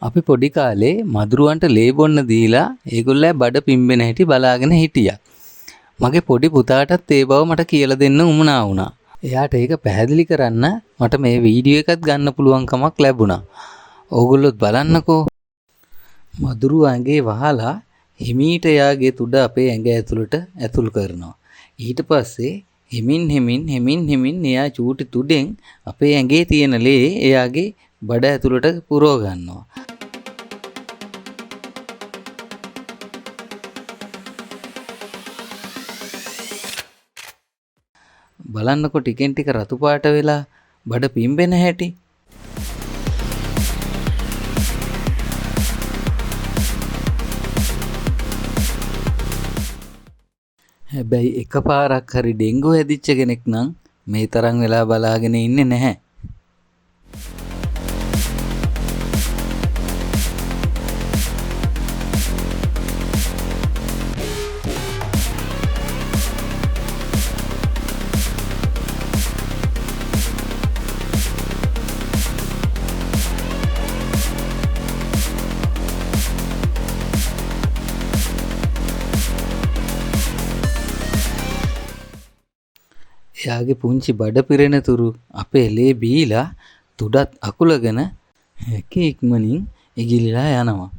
අපි පොඩි කාලේ මදුරුවන්ට ලේ බොන්න දීලා ඒගොල්ලෝ බඩ පිම්බෙන හැටි බලාගෙන හිටියා. මගේ පොඩි පුතාටත් ඒ බව මට කියලා දෙන්න උවමනා වුණා. එයාට ඒක පැහැදිලි කරන්න මට මේ වීඩියෝ එකත් ගන්න පුළුවන්කමක් ලැබුණා. ඕගොල්ලොත් බලන්නකෝ. මදුරුවා ඇඟේ වහලා හිමීට එයාගේ තුඩ අපේ ඇඟ ඇතුළට ඇතුල් කරනවා. ඊට පස්සේ හෙමින් එයා චූටි තුඩෙන් අපේ ඇඟේ තියෙන ලේ එයාගේ බඩ ඇතුළට පුරව ගන්නවා. බලන්නකො ටිකෙන් ටික රතු පාට වෙලා බඩ පිම්බෙන හැටි. හැබැයි එකපාරක් හරි ඩෙන්ගු හැදිච්ච කෙනෙක් නම් මේ තරම් වෙලා බලාගෙන ඉන්නේ නැහැ. එයාගේ පුංචි බඩ පිරෙන තුරු අපේ ලේ බීලා තුඩත් අකුලගෙන හැකි ඉක්මනින් ඉගිලිලා යනවා.